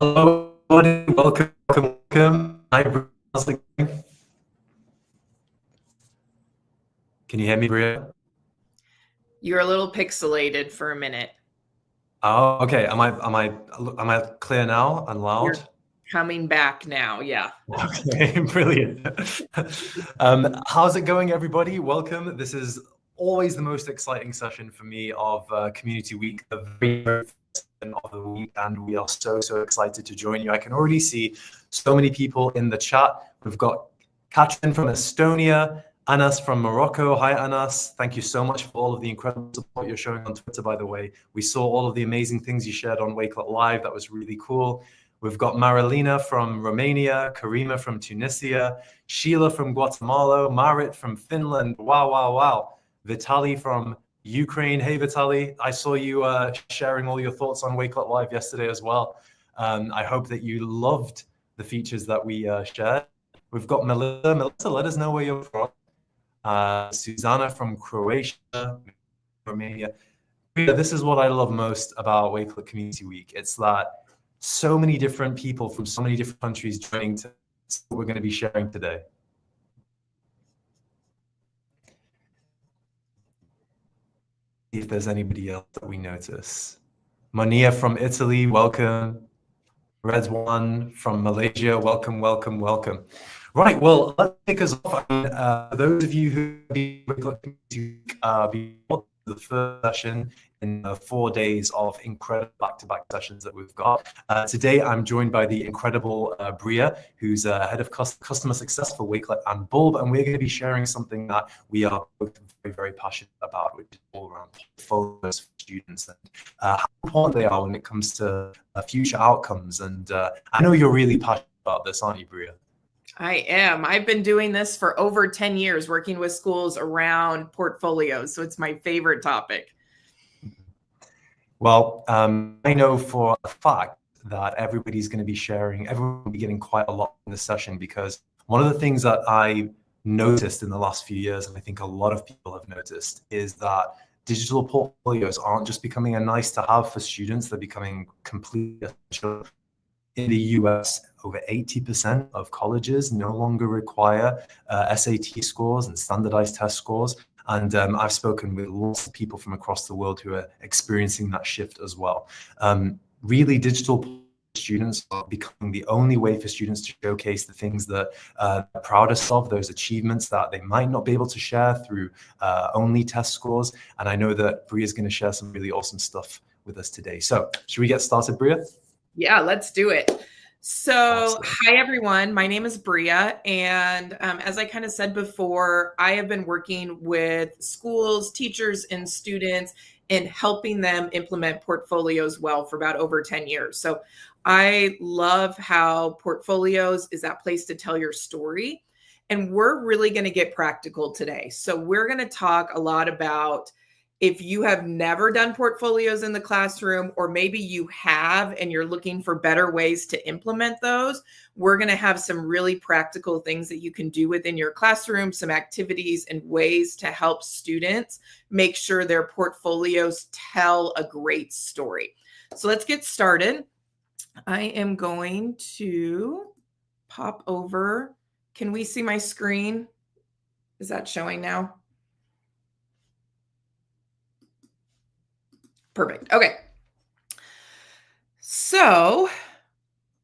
Hello, everybody. Welcome. Hi, Bria. How's it going? Can you hear me, Bria? You're a little pixelated for a minute. Oh, okay. Am I clear now and loud? You're coming back now. Yeah. Okay, brilliant. How's it going, everybody? Welcome. This is always the most exciting session for me of Community Week, the very first session of the week, and we are so excited to join you. I can already see so many people in the chat. We've got Katrin from Estonia, Anas from Morocco. Hi, Anas. Thank you so much for all of the incredible support you're showing on Twitter, by the way. We saw all of the amazing things you shared on Wakelet Live. That was really cool. We've got Marilina from Romania, Karima from Tunisia, Sheila from Guatemala, Marit from Finland. Wow. Vitali from Ukraine. Hey, Vitali. I saw you sharing all your thoughts on Wakelet Live yesterday as well. I hope that you loved the features that we shared. We've got Melissa. Melissa, let us know where you're from. Susanna from Croatia, Romania. This is what I love most about Wakelet Community Week. It's that so many different people from so many different countries joining to what we're going to be sharing today. See if there's anybody else that we notice. Monia from Italy, welcome. Redwan from Malaysia, welcome. Right, well, let's kick us off. For those of you who have been before the first session in 4 days of incredible back-to-back sessions that we've got. Today, I'm joined by the incredible Bria, who's head of customer success for Wakelet and Bulb, and we're going to be sharing something that we are both very passionate about, which is all around portfolios for students and how important they are when it comes to future outcomes. And I know you're really passionate about this, aren't you, Bria? I am. I've been doing this for over 10 years, working with schools around portfolios. So it's my favorite topic. Well, I know for a fact that everybody's going to be sharing, everyone will be getting quite a lot in this session, because one of the things that I noticed in the last few years, and I think a lot of people have noticed, is that digital portfolios aren't just becoming a nice to have for students, they're becoming completely essential. In the US, over 80% of colleges no longer require SAT scores and standardized test scores. And I've spoken with lots of people from across the world who are experiencing that shift as well. Really, digital students are becoming the only way for students to showcase the things that they're proudest of, those achievements that they might not be able to share through only test scores. And I know that Bria is going to share some really awesome stuff with us today. So should we get started, Bria? Yeah, let's do it. So, hi everyone. My name is Bria, and as I kind of said before, I have been working with schools, teachers, and students in helping them implement portfolios well for about over 10 years. So, I love how portfolios is that place to tell your story, and we're really going to get practical today. So, we're going to talk a lot about if you have never done portfolios in the classroom, or maybe you have and you're looking for better ways to implement those, we're going to have some really practical things that you can do within your classroom, some activities and ways to help students make sure their portfolios tell a great story. So let's get started. I am going to pop over. Can we see my screen? Is that showing now? Perfect. Okay. So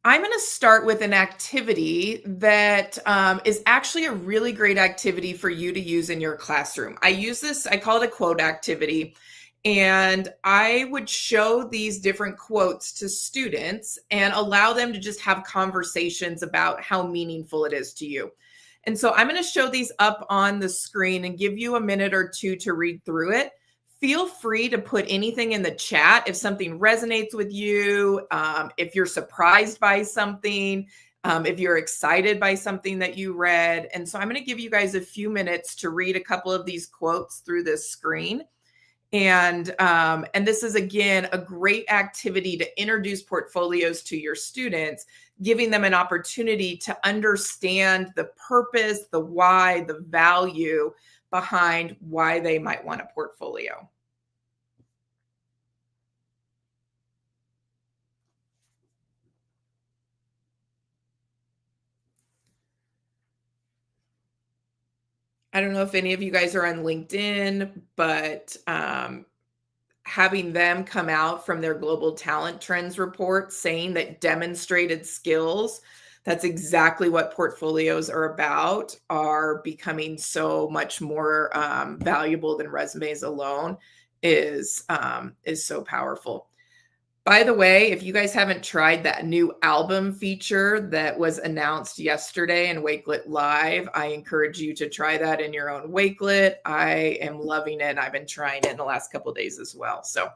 I'm going to start with an activity that is actually a really great activity for you to use in your classroom. I call it a quote activity. And I would show these different quotes to students and allow them to just have conversations about how meaningful it is to you. And so I'm going to show these up on the screen and give you a minute or two to read through it. Feel free to put anything in the chat if something resonates with you, if you're surprised by something, if you're excited by something that you read. And so I'm going to give you guys a few minutes to read a couple of these quotes through this screen. And this is, again, a great activity to introduce portfolios to your students, giving them an opportunity to understand the purpose, the why, the value behind why they might want a portfolio. I don't know if any of you guys are on LinkedIn, but having them come out from their global talent trends report saying that demonstrated skills, that's exactly what portfolios are about, are becoming so much more valuable than resumes alone is so powerful. By the way, if you guys haven't tried that new album feature that was announced yesterday in Wakelet Live, I encourage you to try that in your own Wakelet. I am loving it. I've been trying it in the last couple of days as well. So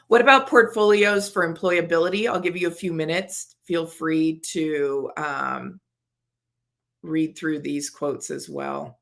what about portfolios for employability? I'll give you a few minutes. Feel free to read through these quotes as well.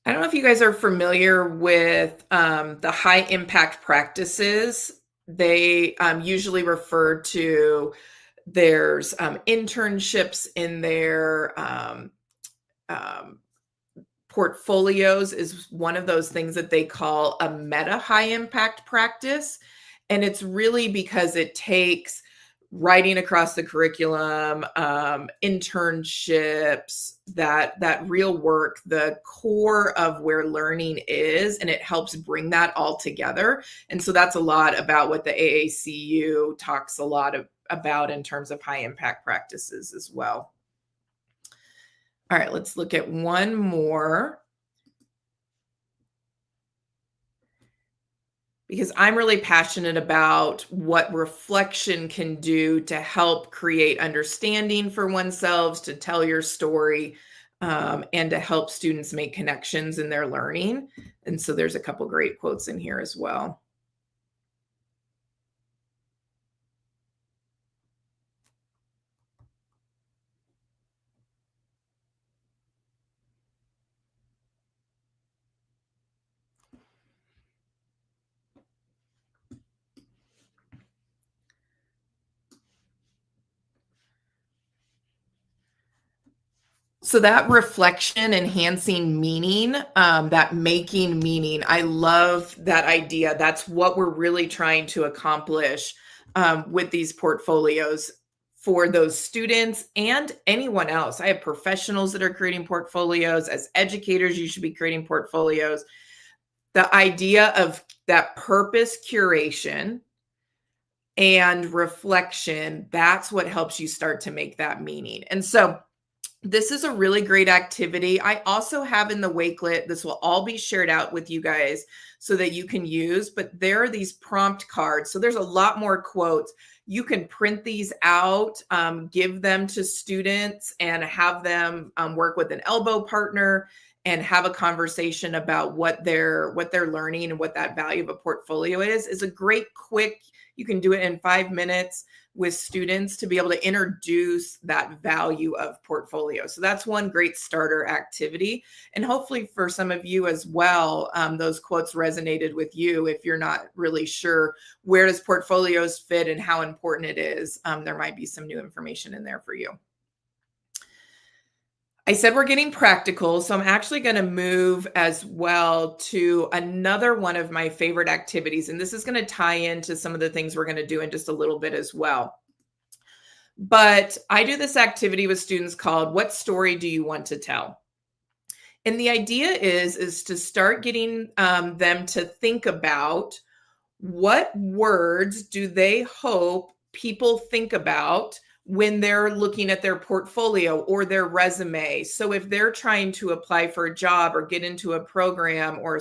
I don't know if you guys are familiar with the high impact practices. They usually refer to, there's internships in their portfolios is one of those things that they call a meta high impact practice. And it's really because it takes writing across the curriculum, internships, that real work, the core of where learning is, and it helps bring that all together. And so that's a lot about what the AACU talks a lot about in terms of high impact practices as well. All right, let's look at one more, because I'm really passionate about what reflection can do to help create understanding for oneself, to tell your story, and to help students make connections in their learning. And so there's a couple great quotes in here as well. So that reflection, enhancing meaning, that making meaning, I love that idea. That's what we're really trying to accomplish with these portfolios for those students and anyone else. I have professionals that are creating portfolios. As educators, you should be creating portfolios. The idea of that purpose curation and reflection, that's what helps you start to make that meaning. And so this is a really great activity. I also have in the Wakelet, this will all be shared out with you guys so that you can use, but there are these prompt cards. So there's a lot more quotes. You can print these out, give them to students and have them work with an elbow partner and have a conversation about what they're learning and what that value of a portfolio is a great quick, you can do it in 5 minutes with students to be able to introduce that value of portfolio. So that's one great starter activity. And hopefully for some of you as well, those quotes resonated with you. If you're not really sure where does portfolios fit and how important it is, there might be some new information in there for you. I said we're getting practical, so I'm actually going to move as well to another one of my favorite activities, and this is going to tie into some of the things we're going to do in just a little bit as well. But I do this activity with students called "What Story Do You Want to Tell?" And the idea is to start getting them to think about what words do they hope people think about when they're looking at their portfolio or their resume. So if they're trying to apply for a job or get into a program or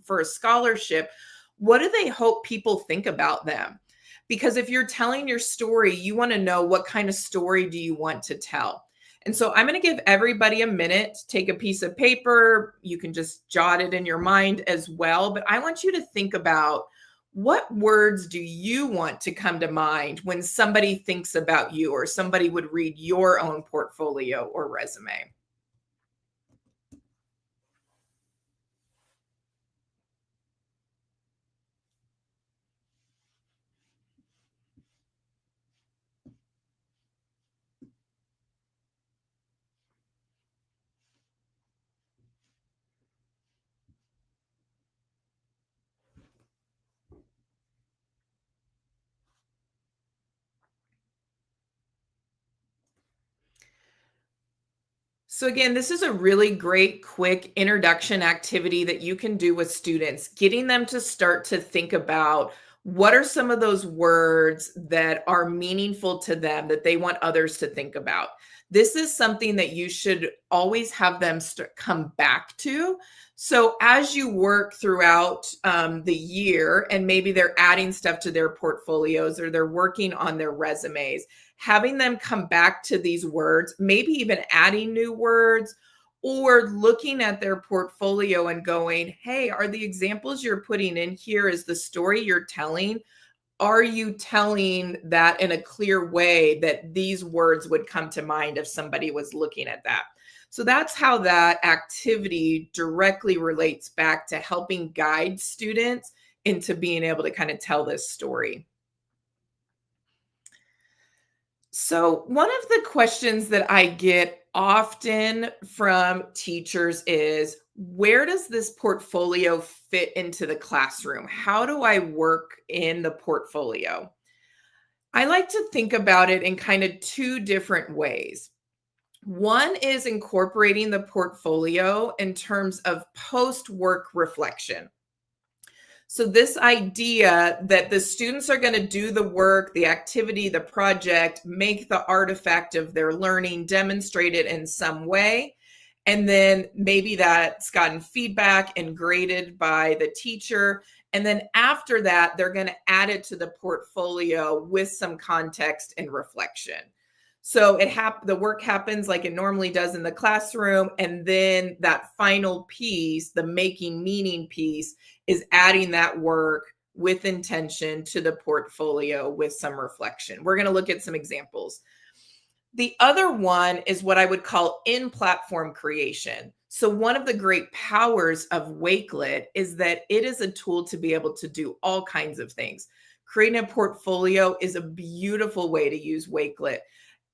for a scholarship, what do they hope people think about them? Because if you're telling your story, you want to know what kind of story do you want to tell. And so I'm going to give everybody a minute, take a piece of paper. You can just jot it in your mind as well. But I want you to think about, what words do you want to come to mind when somebody thinks about you or somebody would read your own portfolio or resume? So again, this is a really great, quick introduction activity that you can do with students, getting them to start to think about what are some of those words that are meaningful to them that they want others to think about. This is something that you should always have them come back to. So as you work throughout the year, and maybe they're adding stuff to their portfolios or they're working on their resumes, having them come back to these words, maybe even adding new words, or looking at their portfolio and going, hey, are the examples you're putting in here, is the story you're telling, are you telling that in a clear way that these words would come to mind if somebody was looking at that? So that's how that activity directly relates back to helping guide students into being able to kind of tell this story. So, one of the questions that I get often from teachers is, where does this portfolio fit into the classroom? How do I work in the portfolio? I like to think about it in kind of two different ways. One is incorporating the portfolio in terms of post-work reflection. So this idea that the students are going to do the work, the activity, the project, make the artifact of their learning, demonstrate it in some way, and then maybe that's gotten feedback and graded by the teacher. And then after that, they're going to add it to the portfolio with some context and reflection. So the work happens like it normally does in the classroom. And then that final piece, the making meaning piece, is adding that work with intention to the portfolio with some reflection. We're going to look at some examples. The other one is what I would call in-platform creation. So one of the great powers of Wakelet is that it is a tool to be able to do all kinds of things. Creating a portfolio is a beautiful way to use Wakelet.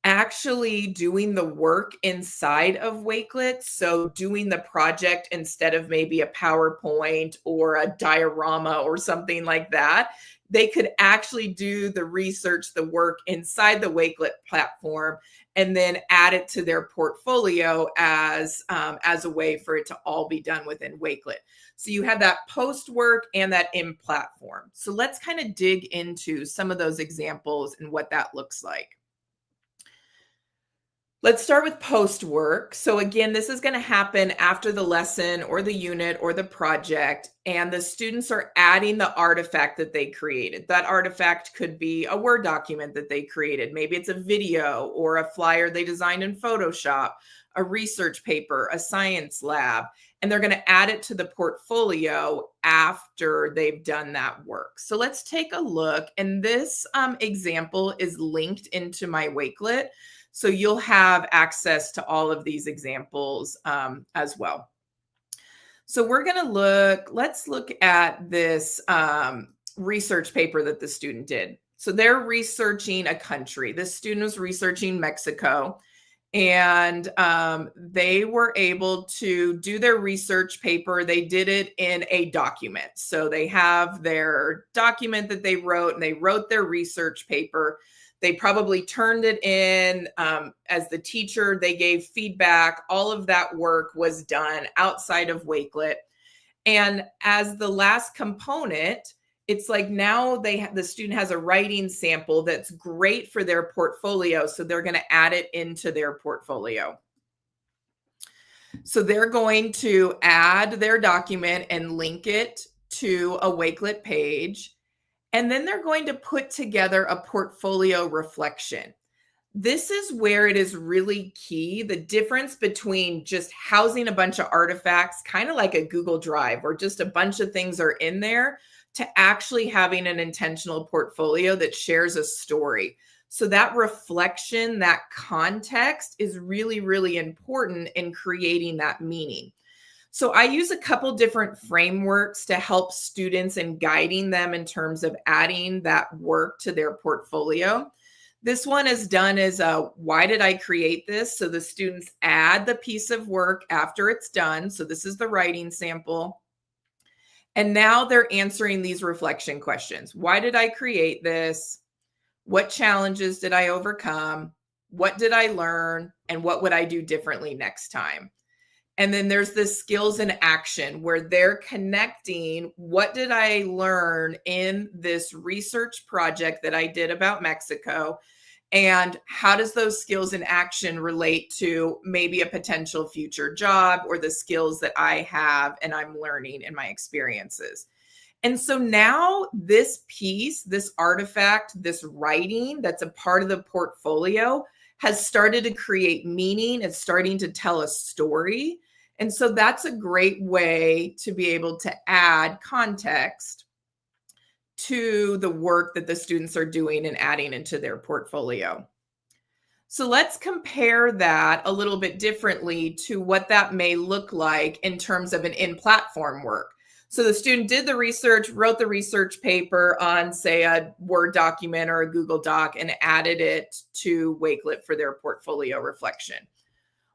Actually doing the work inside of Wakelet, so doing the project instead of maybe a PowerPoint or a diorama or something like that, they could actually do the research, the work inside the Wakelet platform, and then add it to their portfolio as a way for it to all be done within Wakelet. So you have that post work and that in platform. So let's kind of dig into some of those examples and what that looks like. Let's start with post work. So again, this is going to happen after the lesson or the unit or the project, and the students are adding the artifact that they created. That artifact could be a Word document that they created. Maybe it's a video or a flyer they designed in Photoshop, a research paper, a science lab, and they're going to add it to the portfolio after they've done that work. So let's take a look. And this example is linked into my Wakelet. So you'll have access to all of these examples as well. So we're going to let's look at this research paper that the student did. So they're researching a country. This student was researching Mexico, and they were able to do their research paper. They did it in a document. So they have their document that they wrote, and they wrote their research paper. They probably turned it in as the teacher. They gave feedback. All of that work was done outside of Wakelet. And as the last component, it's like now the student has a writing sample that's great for their portfolio. So they're going to add it into their portfolio. So they're going to add their document and link it to a Wakelet page. And then they're going to put together a portfolio reflection. This is where it is really key, the difference between just housing a bunch of artifacts, kind of like a Google Drive, or just a bunch of things are in there, to actually having an intentional portfolio that shares a story. So that reflection, that context is really, really important in creating that meaning. So I use a couple different frameworks to help students and guiding them in terms of adding that work to their portfolio. This one is done as why did I create this? So the students add the piece of work after it's done. So this is the writing sample. And now they're answering these reflection questions. Why did I create this? What challenges did I overcome? What did I learn? And what would I do differently next time? And then there's this skills in action where they're connecting what did I learn in this research project that I did about Mexico, and how does those skills in action relate to maybe a potential future job or the skills that I have and I'm learning in my experiences. And so now this piece, this artifact, this writing that's a part of the portfolio has started to create meaning. It's starting to tell a story. And so that's a great way to be able to add context to the work that the students are doing and adding into their portfolio. So let's compare that a little bit differently to what that may look like in terms of an in-platform work. So the student did the research, wrote the research paper on, say, a Word document or a Google Doc, and added it to Wakelet for their portfolio reflection.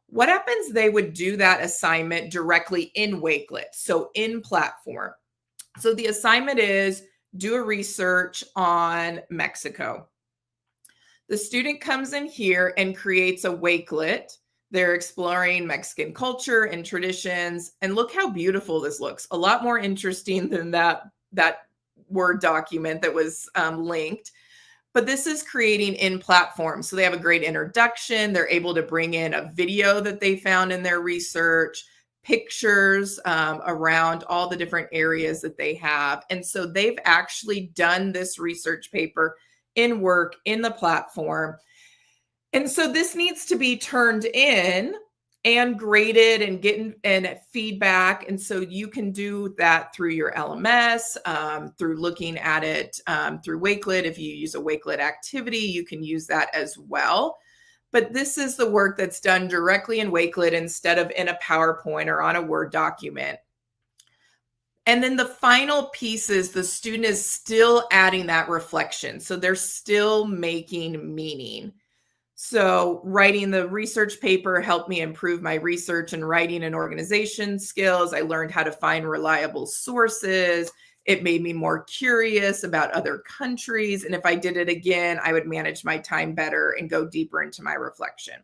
What happens? They would do that assignment directly in Wakelet, so in platform. So the assignment is do a research on Mexico. The student comes in here and creates a Wakelet. They're exploring Mexican culture and traditions. And look how beautiful this looks. A lot more interesting than that Word document that was linked. But this is creating in platform. So they have a great introduction. They're able to bring in a video that they found in their research, pictures around all the different areas that they have. And so they've actually done this research paper in work in the platform. And so this needs to be turned in and graded and getting and feedback. And so you can do that through your LMS, through looking at it through Wakelet. If you use a Wakelet activity, you can use that as well. But this is the work that's done directly in Wakelet instead of in a PowerPoint or on a Word document. And then the final piece is the student is still adding that reflection. So they're still making meaning. So writing the research paper helped me improve my research and writing and organization skills. I learned how to find reliable sources. It made me more curious about other countries. And if I did it again, I would manage my time better and go deeper into my reflection.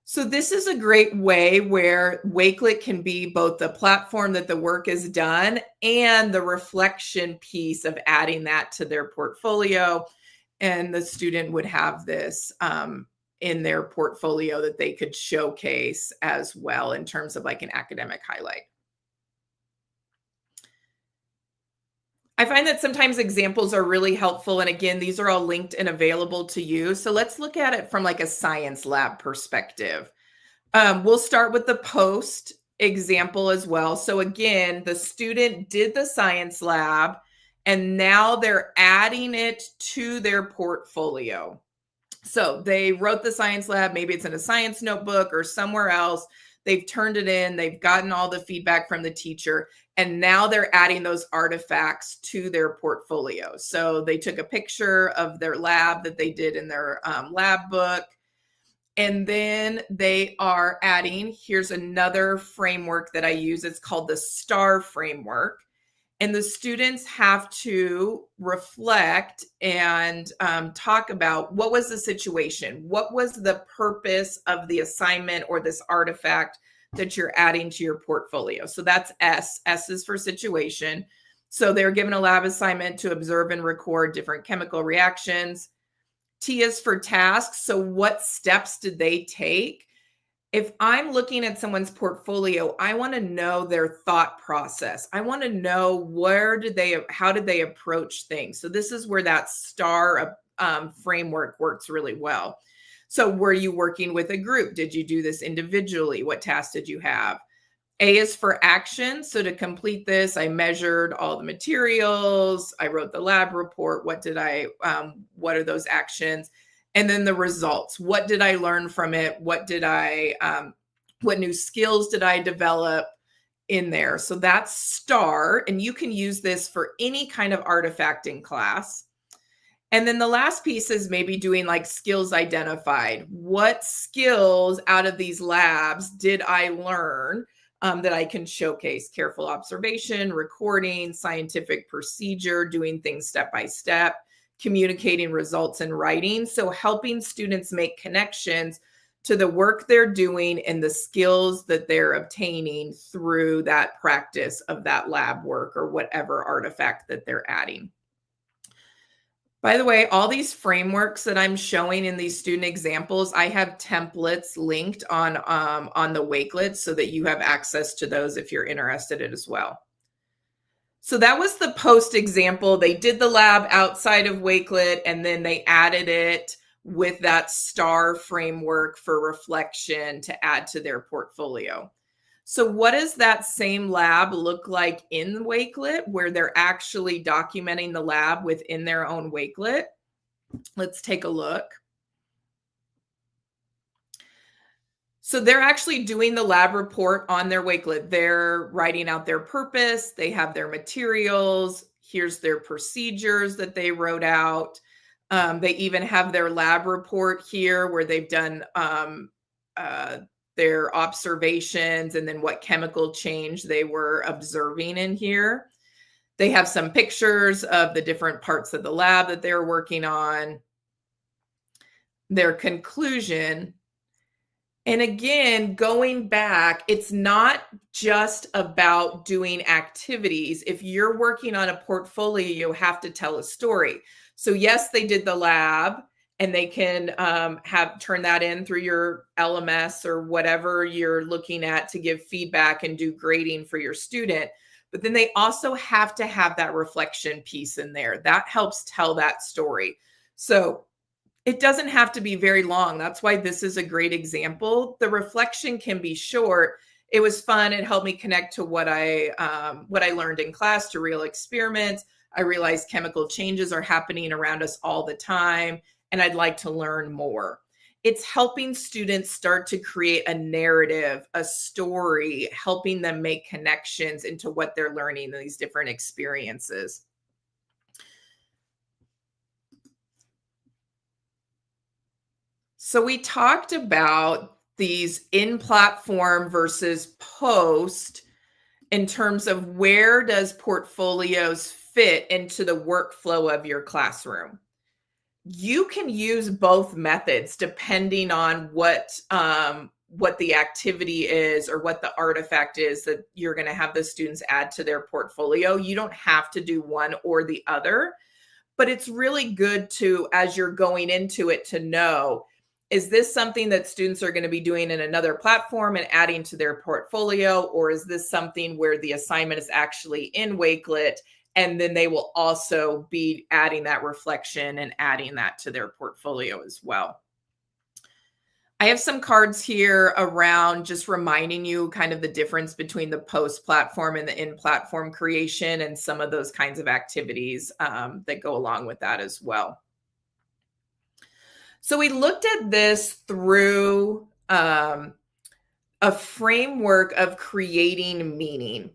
So this is a great way where Wakelet can be both the platform that the work is done and the reflection piece of adding that to their portfolio. And the student would have this in their portfolio that they could showcase as well in terms of like an academic highlight. I find that sometimes examples are really helpful. And again, these are all linked and available to you. So let's look at it from like a science lab perspective. We'll start with the post example as well. So again, the student did the science lab, and now they're adding it to their portfolio. So they wrote the science lab, maybe it's in a science notebook or somewhere else. They've turned it in, they've gotten all the feedback from the teacher, and now they're adding those artifacts to their portfolio. So they took a picture of their lab that they did in their lab book, and then they are adding, here's another framework that I use. It's called the STAR framework. And the students have to reflect and talk about what was the situation? What was the purpose of the assignment or this artifact that you're adding to your portfolio? So that's S. S is for situation. So they're given a lab assignment to observe and record different chemical reactions. T is for task. So what steps did they take? If I'm looking at someone's portfolio, I want to know their thought process. I want to know how did they approach things? So this is where that STAR framework works really well. So were you working with a group? Did you do this individually? What tasks did you have? A is for action. So to complete this, I measured all the materials. I wrote the lab report. What are those actions? And then the results. What did I learn from it? What new skills did I develop in there? So that's STAR, and you can use this for any kind of artifact in class. And then the last piece is maybe doing like skills identified. What skills out of these labs did I learn that I can showcase? Careful observation, recording, scientific procedure, doing things step by step, communicating results in writing. So helping students make connections to the work they're doing and the skills that they're obtaining through that practice of that lab work or whatever artifact that they're adding. By the way, all these frameworks that I'm showing in these student examples, I have templates linked on the Wakelet so that you have access to those if you're interested in as well. So that was the post example. They did the lab outside of Wakelet, and then they added it with that STAR framework for reflection to add to their portfolio. So what does that same lab look like in Wakelet, where they're actually documenting the lab within their own Wakelet? Let's take a look. So they're actually doing the lab report on their Wakelet. They're writing out their purpose. They have their materials. Here's their procedures that they wrote out. They even have their lab report here where they've done their observations and then what chemical change they were observing in here. They have some pictures of the different parts of the lab that they're working on, their conclusion. And again, going back, it's not just about doing activities. If you're working on a portfolio, you have to tell a story. So yes, they did the lab, and they can turn that in through your LMS or whatever you're looking at to give feedback and do grading for your student. But then they also have to have that reflection piece in there. That helps tell that story. So it doesn't have to be very long. That's why this is a great example. The reflection can be short. It was fun. It helped me connect to what I learned in class, to real experiments. I realized chemical changes are happening around us all the time, and I'd like to learn more. It's helping students start to create a narrative, a story, helping them make connections into what they're learning in these different experiences. So we talked about these in-platform versus post in terms of where does portfolios fit into the workflow of your classroom. You can use both methods depending on what the activity is or what the artifact is that you're going to have the students add to their portfolio. You don't have to do one or the other, but it's really good to, as you're going into it, to know, is this something that students are going to be doing in another platform and adding to their portfolio? Or is this something where the assignment is actually in Wakelet, and then they will also be adding that reflection and adding that to their portfolio as well? I have some cards here around just reminding you kind of the difference between the post platform and the in platform creation and some of those kinds of activities that go along with that as well. So we looked at this through a framework of creating meaning.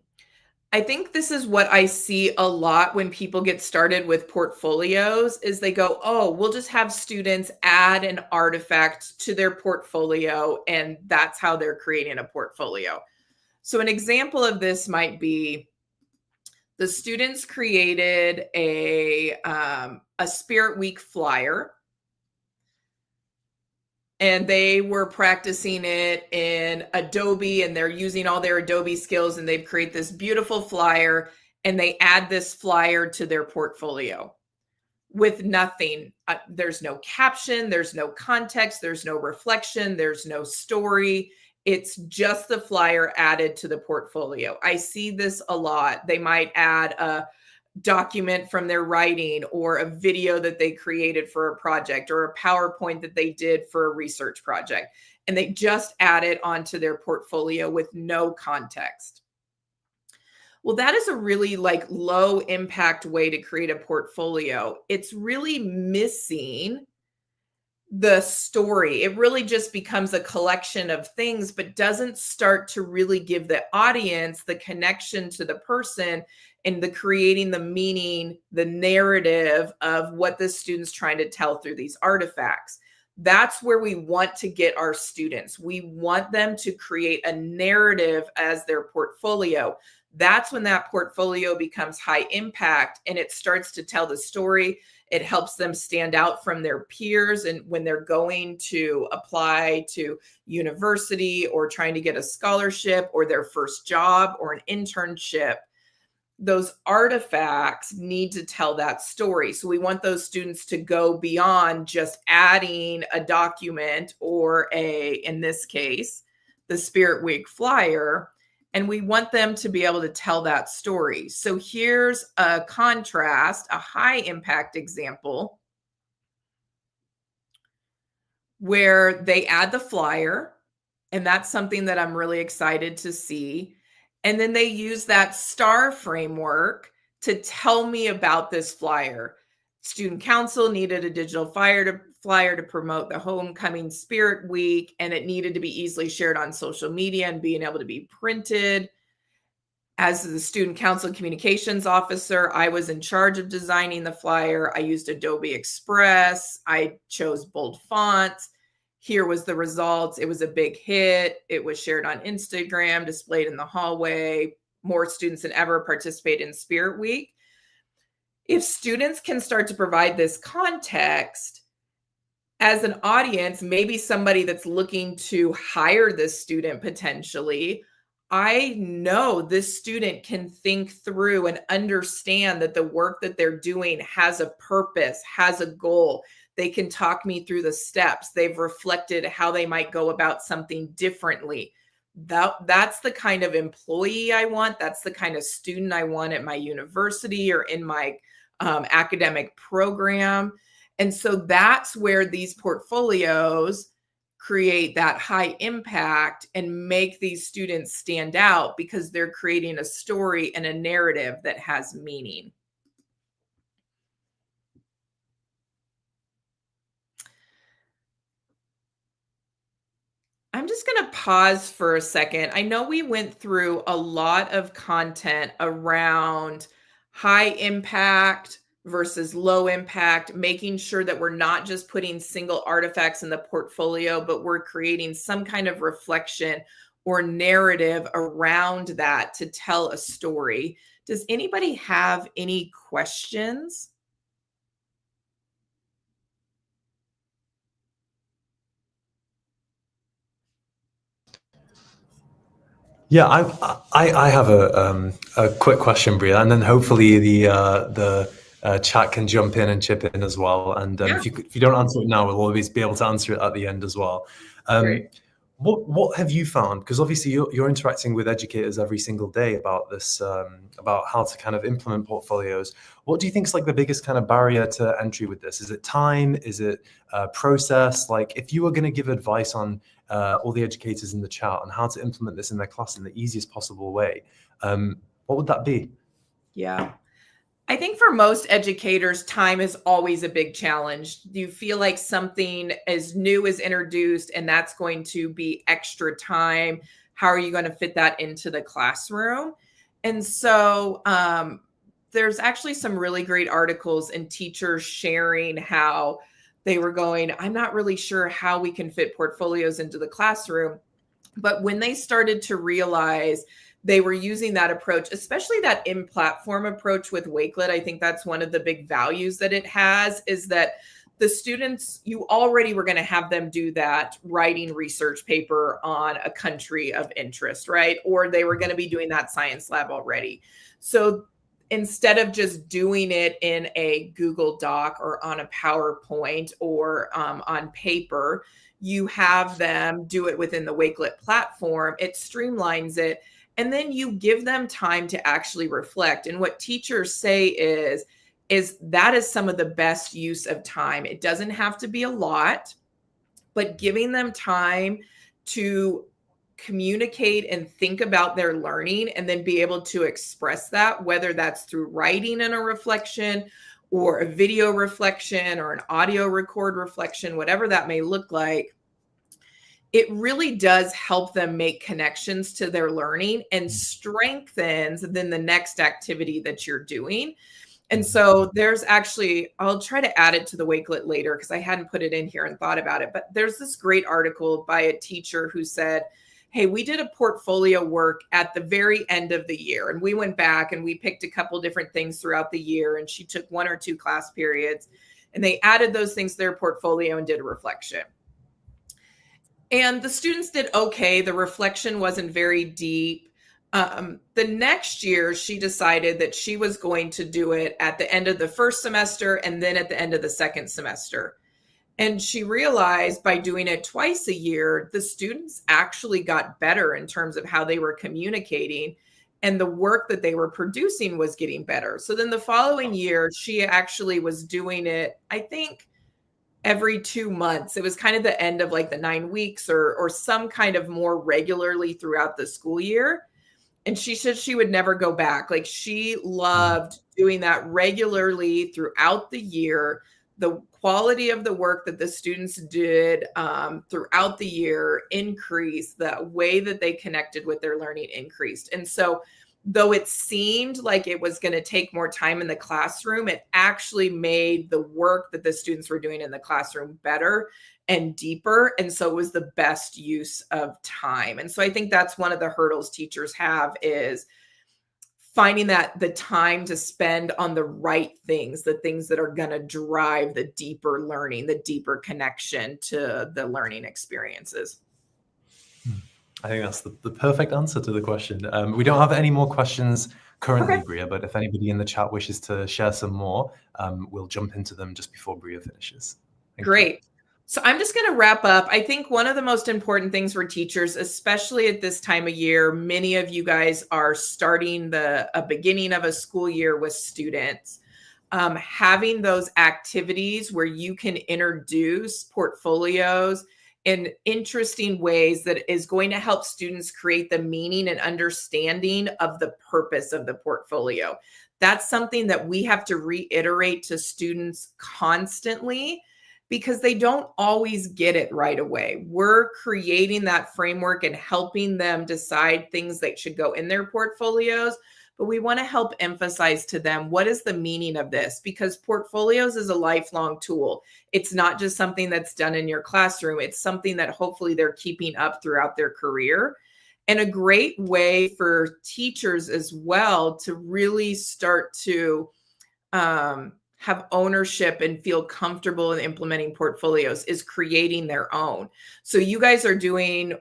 I think this is what I see a lot when people get started with portfolios is they go, oh, we'll just have students add an artifact to their portfolio, and that's how they're creating a portfolio. So an example of this might be the students created a Spirit Week flyer, and they were practicing it in Adobe, and they're using all their Adobe skills, and they've created this beautiful flyer, and they add this flyer to their portfolio with nothing. There's no caption, there's no context, there's no reflection, there's no story. It's just the flyer added to the portfolio. I see this a lot. They might add a document from their writing or a video that they created for a project or a PowerPoint that they did for a research project, and they just add it onto their portfolio with no context. Well, that is a really low impact way to create a portfolio. It's really missing the story. It really just becomes a collection of things, but doesn't start to really give the audience the connection to the person and the creating the meaning, the narrative of what the student's trying to tell through these artifacts. That's where we want to get our students. We want them to create a narrative as their portfolio. That's when that portfolio becomes high impact and it starts to tell the story. It helps them stand out from their peers. And when they're going to apply to university or trying to get a scholarship or their first job or an internship, those artifacts need to tell that story. So we want those students to go beyond just adding a document or in this case, the Spirit Week flyer, and we want them to be able to tell that story. So here's a contrast, a high impact example where they add the flyer, and that's something that I'm really excited to see. And then they use that STAR framework to tell me about this flyer. Student council needed a digital flyer to promote the homecoming Spirit Week, and it needed to be easily shared on social media and being able to be printed. As the student council communications officer, I was in charge of designing the flyer. I used Adobe Express. I chose bold fonts. Here was the results. It was a big hit. It was shared on Instagram, displayed in the hallway. More students than ever participated in Spirit Week. If students can start to provide this context as an audience, maybe somebody that's looking to hire this student potentially, I know this student can think through and understand that the work that they're doing has a purpose, has a goal. They can talk me through the steps. They've reflected how they might go about something differently. That's the kind of employee I want. That's the kind of student I want at my university or in my academic program. And so that's where these portfolios create that high impact and make these students stand out because they're creating a story and a narrative that has meaning. I'm just going to pause for a second. I know we went through a lot of content around high impact versus low impact, making sure that we're not just putting single artifacts in the portfolio, but we're creating some kind of reflection or narrative around that to tell a story. Does anybody have any questions? Yeah, I have a quick question, Bria, and then hopefully the chat can jump in and chip in as well. And Yeah. if you don't answer it now, we'll always be able to answer it at the end as well. Great. What have you found? Because obviously you're interacting with educators every single day about this, about how to kind of implement portfolios. What do you think is like the biggest kind of barrier to entry with this? Is it time? Is it process? Like if you were going to give advice on all the educators in the chat on how to implement this in their class in the easiest possible way, what would that be? Yeah. I think for most educators, time is always a big challenge. You feel like something as new is introduced and that's going to be extra time. How are you going to fit that into the classroom? And so there's actually some really great articles and teachers sharing how they were going, I'm not really sure how we can fit portfolios into the classroom. But when they started to realize they were using that approach, especially that in-platform approach with Wakelet, I think that's one of the big values that it has is that the students, you already were going to have them do that writing research paper on a country of interest, right? Or they were going to be doing that science lab already. So instead of just doing it in a Google Doc or on a PowerPoint or on paper, you have them do it within the Wakelet platform. It streamlines it. And then you give them time to actually reflect. And what teachers say is that is some of the best use of time. It doesn't have to be a lot, but giving them time to communicate and think about their learning and then be able to express that, whether that's through writing in a reflection or a video reflection or an audio record reflection, whatever that may look like. It really does help them make connections to their learning and strengthens then the next activity that you're doing. And so there's actually, I'll try to add it to the Wakelet later because I hadn't put it in here and thought about it. But there's this great article by a teacher who said, hey, we did a portfolio work at the very end of the year. And we went back and we picked a couple different things throughout the year. And she took 1 or 2 class periods and they added those things to their portfolio and did a reflection. And the students did okay. The reflection wasn't very deep. The next year, she decided that she was going to do it at the end of the first semester and then at the end of the second semester. And she realized by doing it twice a year, the students actually got better in terms of how they were communicating and the work that they were producing was getting better. So then the following year, she actually was doing it, I think, every 2 months. It was kind of the end of like the 9 weeks or some kind of more regularly throughout the school year. And she said she would never go back. Like she loved doing that regularly throughout the year. The quality of the work that the students did throughout the year increased. The way that they connected with their learning increased. And so though it seemed like it was going to take more time in the classroom, it actually made the work that the students were doing in the classroom better and deeper. And so it was the best use of time. And so I think that's one of the hurdles teachers have is finding that the time to spend on the right things, the things that are going to drive the deeper learning, the deeper connection to the learning experiences. I think that's the perfect answer to the question. We don't have any more questions currently, Bria, but if anybody in the chat wishes to share some more, we'll jump into them just before Bria finishes. Great. So I'm just going to wrap up. I think one of the most important things for teachers, especially at this time of year, many of you guys are starting a beginning of a school year with students. Having those activities where you can introduce portfolios in interesting ways that is going to help students create the meaning and understanding of the purpose of the portfolio. That's something that we have to reiterate to students constantly because they don't always get it right away. We're creating that framework and helping them decide things that should go in their portfolios, but we want to help emphasize to them, what is the meaning of this? Because portfolios is a lifelong tool. It's not just something that's done in your classroom. It's something that hopefully they're keeping up throughout their career. And a great way for teachers as well to really start to have ownership and feel comfortable in implementing portfolios is creating their own. So you guys are doing,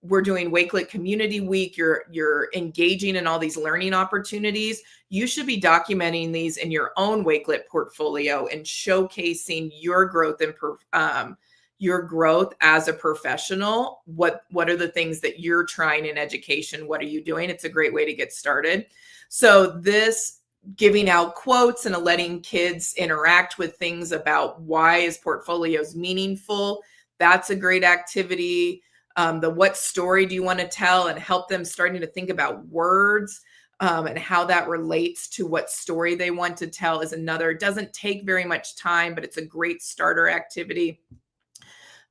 we're doing Wakelet Community Week. You're engaging in all these learning opportunities. You should be documenting these in your own Wakelet portfolio and showcasing your growth and your growth as a professional. What are the things that you're trying in education? What are you doing? It's a great way to get started. So this giving out quotes and letting kids interact with things about why is portfolios meaningful. That's a great activity. The what story do you want to tell and help them starting to think about words and how that relates to what story they want to tell is another. It doesn't take very much time, but it's a great starter activity.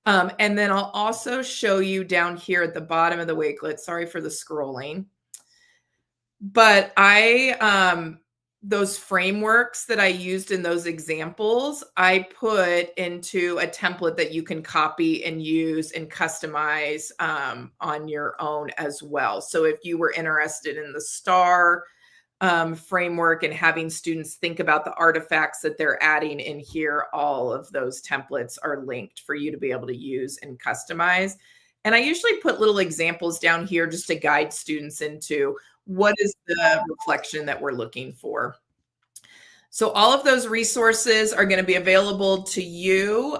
And then I'll also show you down here at the bottom of the Wakelet. Sorry for the scrolling. But those frameworks that I used in those examples, I put into a template that you can copy and use and customize on your own as well. So if you were interested in the STAR framework and having students think about the artifacts that they're adding in here, all of those templates are linked for you to be able to use and customize. And I usually put little examples down here just to guide students into what is the reflection that we're looking for. So all of those resources are going to be available to you.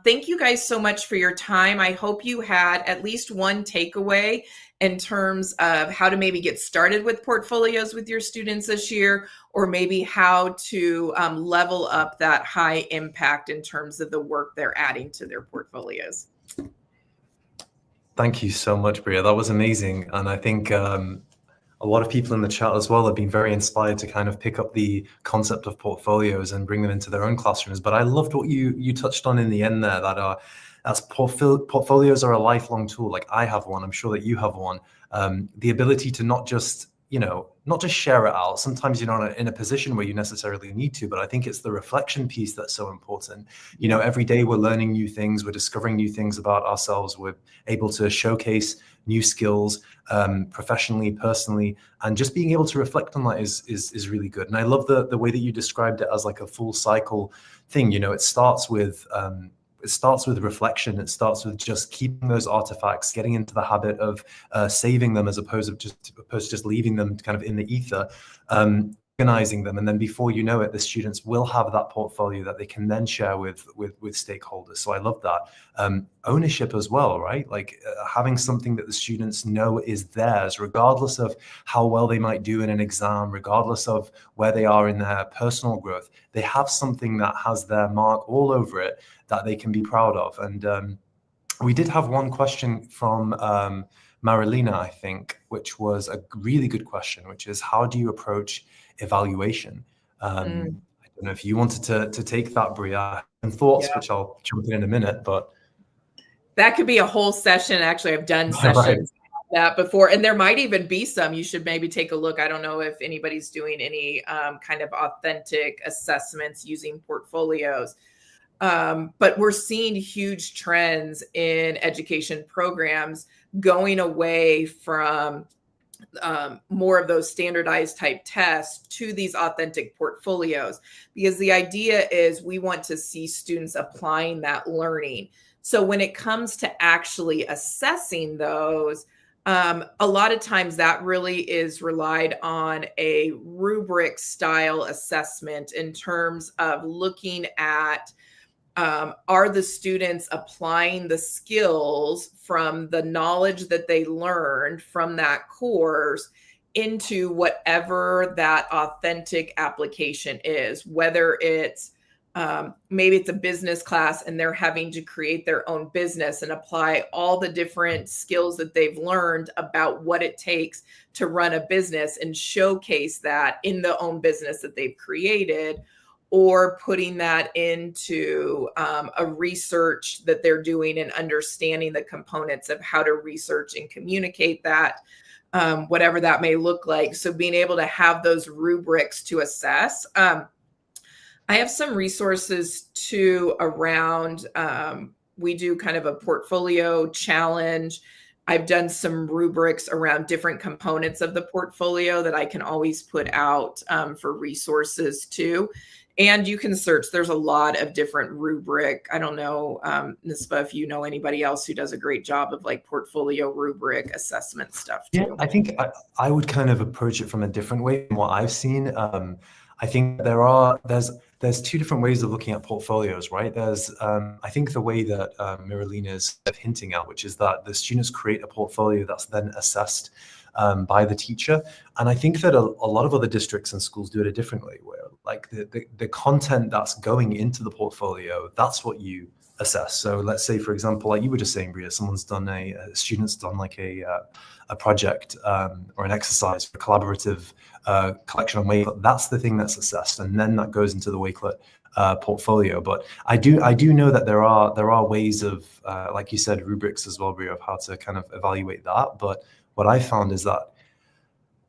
Thank you guys so much for your time. I hope you had at least one takeaway in terms of how to maybe get started with portfolios with your students this year, or maybe how to level up that high impact in terms of the work they're adding to their portfolios. Thank you so much, Bria. That was amazing. And I think a lot of people in the chat as well have been very inspired to kind of pick up the concept of portfolios and bring them into their own classrooms. But I loved what you touched on in the end there, that as portfolios are a lifelong tool. Like I have one, I'm sure that you have one. The ability to not just not just share it out. Sometimes you're not in a position where you necessarily need to, but I think it's the reflection piece that's so important. Every day we're learning new things, we're discovering new things about ourselves, we're able to showcase new skills, professionally, personally, and just being able to reflect on that is really good. And I love the way that you described it as like a full cycle thing. It starts with reflection. It starts with just keeping those artifacts, getting into the habit of saving them as opposed to just leaving them kind of in the ether, organizing them. And then before you know it, the students will have that portfolio that they can then share with stakeholders. So I love that. Ownership as well, right? Like having something that the students know is theirs, regardless of how well they might do in an exam, regardless of where they are in their personal growth. They have something that has their mark all over it that they can be proud of. And we did have one question from Marilina, I think, which was a really good question, which is, how do you approach evaluation? I don't know if you wanted to take that, Bria, and thoughts, which I'll jump in a minute, but that could be a whole session. Actually, I've done sessions that before, and there might even be some. You should maybe take a look. I don't know if anybody's doing any kind of authentic assessments using portfolios. But we're seeing huge trends in education programs going away from more of those standardized type tests to these authentic portfolios, because the idea is we want to see students applying that learning. So when it comes to actually assessing those, a lot of times that really is relied on a rubric style assessment in terms of looking at are the students applying the skills from the knowledge that they learned from that course into whatever that authentic application is, whether it's maybe it's a business class and they're having to create their own business and apply all the different skills that they've learned about what it takes to run a business and showcase that in the own business that they've created, or putting that into a research that they're doing and understanding the components of how to research and communicate that, whatever that may look like. So being able to have those rubrics to assess. I have some resources too around, we do kind of a portfolio challenge. I've done some rubrics around different components of the portfolio that I can always put out for resources too. And you can search. There's a lot of different rubric. I don't know, Nisba, if you know anybody else who does a great job of like portfolio rubric assessment stuff too. Yeah, I think I would kind of approach it from a different way from what I've seen. I think there's two different ways of looking at portfolios, right? There's I think the way that Miralina is hinting at, which is that the students create a portfolio that's then assessed by the teacher. And I think that a lot of other districts and schools do it a different way, where like the content that's going into the portfolio, that's what you assess. So let's say, for example, like you were just saying, Bria, someone's done a student's done like a project or an exercise for a collaborative collection on Wakelet. That's the thing that's assessed, and then that goes into the Wakelet portfolio. But I do know that there are ways of like you said, rubrics as well, Bria, of how to kind of evaluate that. But what I found is that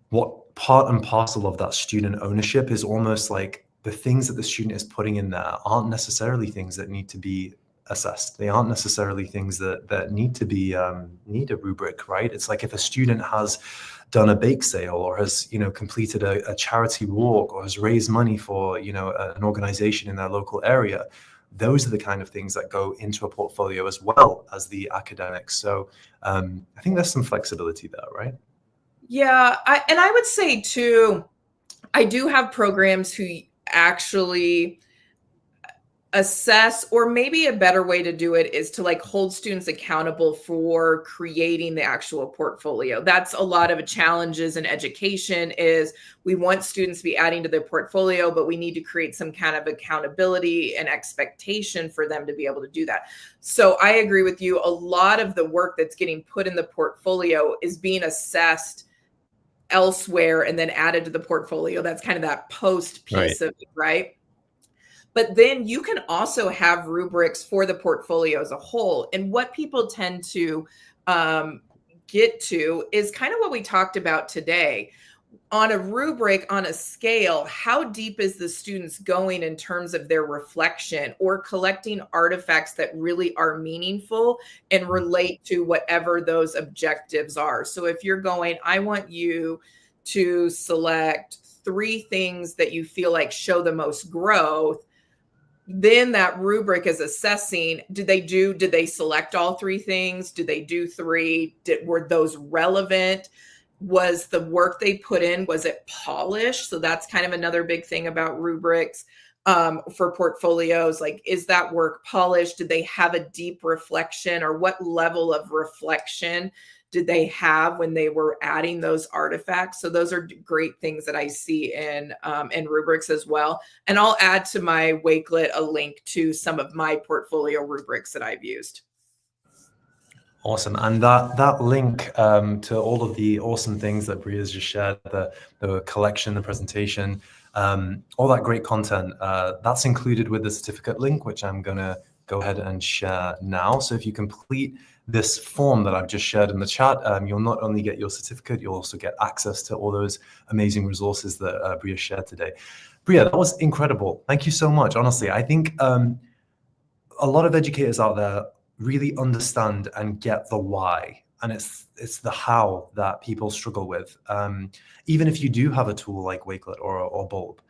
what part and parcel of that student ownership is almost like the things that the student is putting in there aren't necessarily things that need to be assessed. They aren't necessarily things that need to be need a rubric, right? It's like if a student has done a bake sale or has completed a charity walk or has raised money for an organization in their local area, those are the kind of things that go into a portfolio as well as the academics. So I think there's some flexibility there, right? Yeah, I would say too, I do have programs who actually assess, or maybe a better way to do it is to like hold students accountable for creating the actual portfolio. That's a lot of the challenges in education is we want students to be adding to their portfolio, but we need to create some kind of accountability and expectation for them to be able to do that. So I agree with you. A lot of the work that's getting put in the portfolio is being assessed elsewhere and then added to the portfolio. That's kind of that post piece of it, right? But then you can also have rubrics for the portfolio as a whole. And what people tend to get to is kind of what we talked about today. on a rubric, on a scale, how deep is the students going in terms of their reflection or collecting artifacts that really are meaningful and relate to whatever those objectives are? So if you're going, I want you to select 3 things that you feel like show the most growth, then that rubric is assessing, did they select all 3 things? Did they do 3? Were those relevant? Was the work they put in, was it polished? So that's kind of another big thing about rubrics for portfolios. Like, is that work polished? Did they have a deep reflection, or what level of reflection did they have when they were adding those artifacts? So those are great things that I see in rubrics as well. And I'll add to my Wakelet a link to some of my portfolio rubrics that I've used. Awesome. And that link to all of the awesome things that Bria's just shared, the collection, the presentation, all that great content, that's included with the certificate link, which I'm going to go ahead and share now. So if you complete this form that I've just shared in the chat, you'll not only get your certificate, you'll also get access to all those amazing resources that Bria shared today. Bria, that was incredible. Thank you so much. Honestly, I think a lot of educators out there really understand and get the why, and it's the how that people struggle with. Even if you do have a tool like Wakelet or Bulb,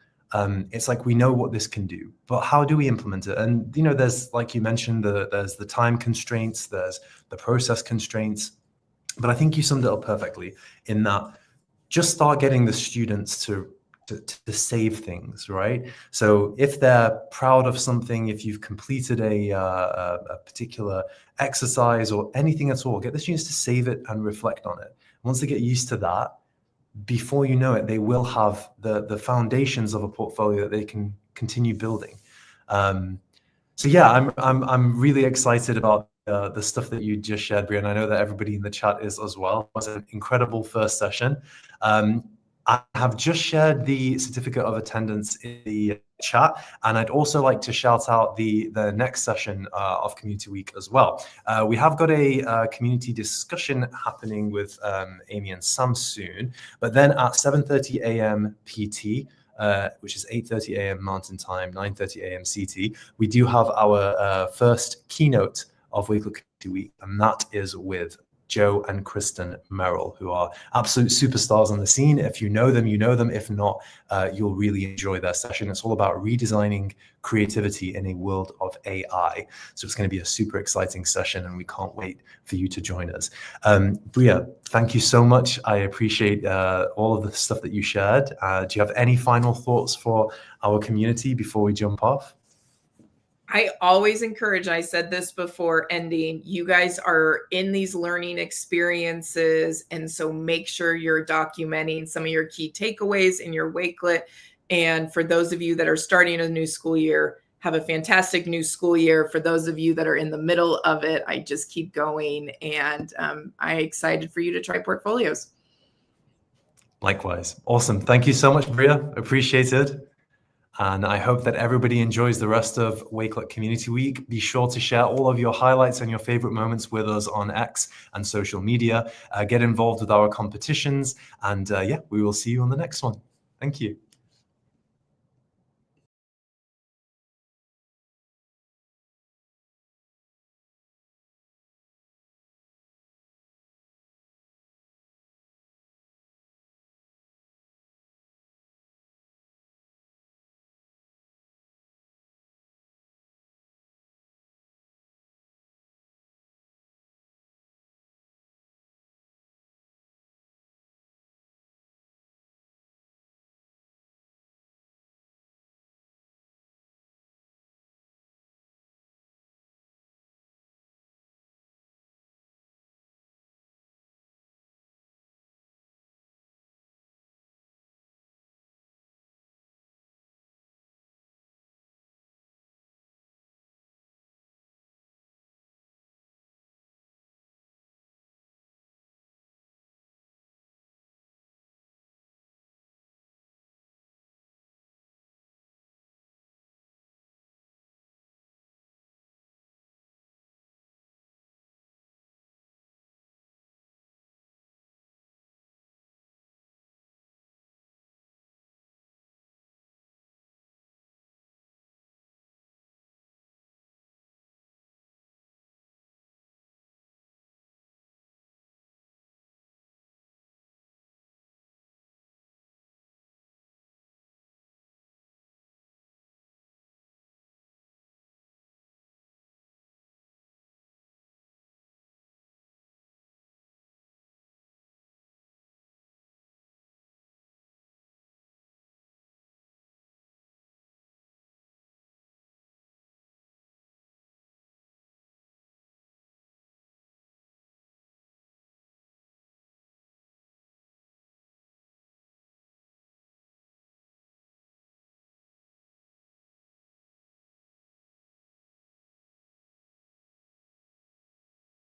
it's like, we know what this can do, but how do we implement it? And there's, like you mentioned, there's the time constraints, there's the process constraints, but I think you summed it up perfectly in that just start getting the students to save things, right? So if they're proud of something, if you've completed a particular exercise or anything at all, get the students to save it and reflect on it. Once they get used to that, before you know it, they will have the foundations of a portfolio that they can continue building. So yeah, I'm really excited about the stuff that you just shared, Bria, and I know that everybody in the chat is as well. It was an incredible first session. I have just shared the certificate of attendance in the chat, and I'd also like to shout out the next session of Community Week as well. We have got a community discussion happening with Amy and Sam soon, but then at 7:30 a.m. PT, which is 8:30 a.m. Mountain Time, 9:30 a.m. CT, we do have our first keynote of Wakelet Community Week, and that is with Joe and Kristen Merrill, who are absolute superstars on the scene. If you know them, you know them. If not, you'll really enjoy their session. It's all about redesigning creativity in a world of AI. So it's going to be a super exciting session, and we can't wait for you to join us. Bria, thank you so much. I appreciate all of the stuff that you shared. Do you have any final thoughts for our community before we jump off? I always encourage, I said this before ending, you guys are in these learning experiences. And so make sure you're documenting some of your key takeaways in your Wakelet. And for those of you that are starting a new school year, have a fantastic new school year. For those of you that are in the middle of it, I just keep going. And I'm excited for you to try portfolios. Likewise. Awesome. Thank you so much, Bria. Appreciate it. And I hope that everybody enjoys the rest of Wakelet Community Week. Be sure to share all of your highlights and your favorite moments with us on X and social media. Get involved with our competitions. And yeah, we will see you on the next one. Thank you.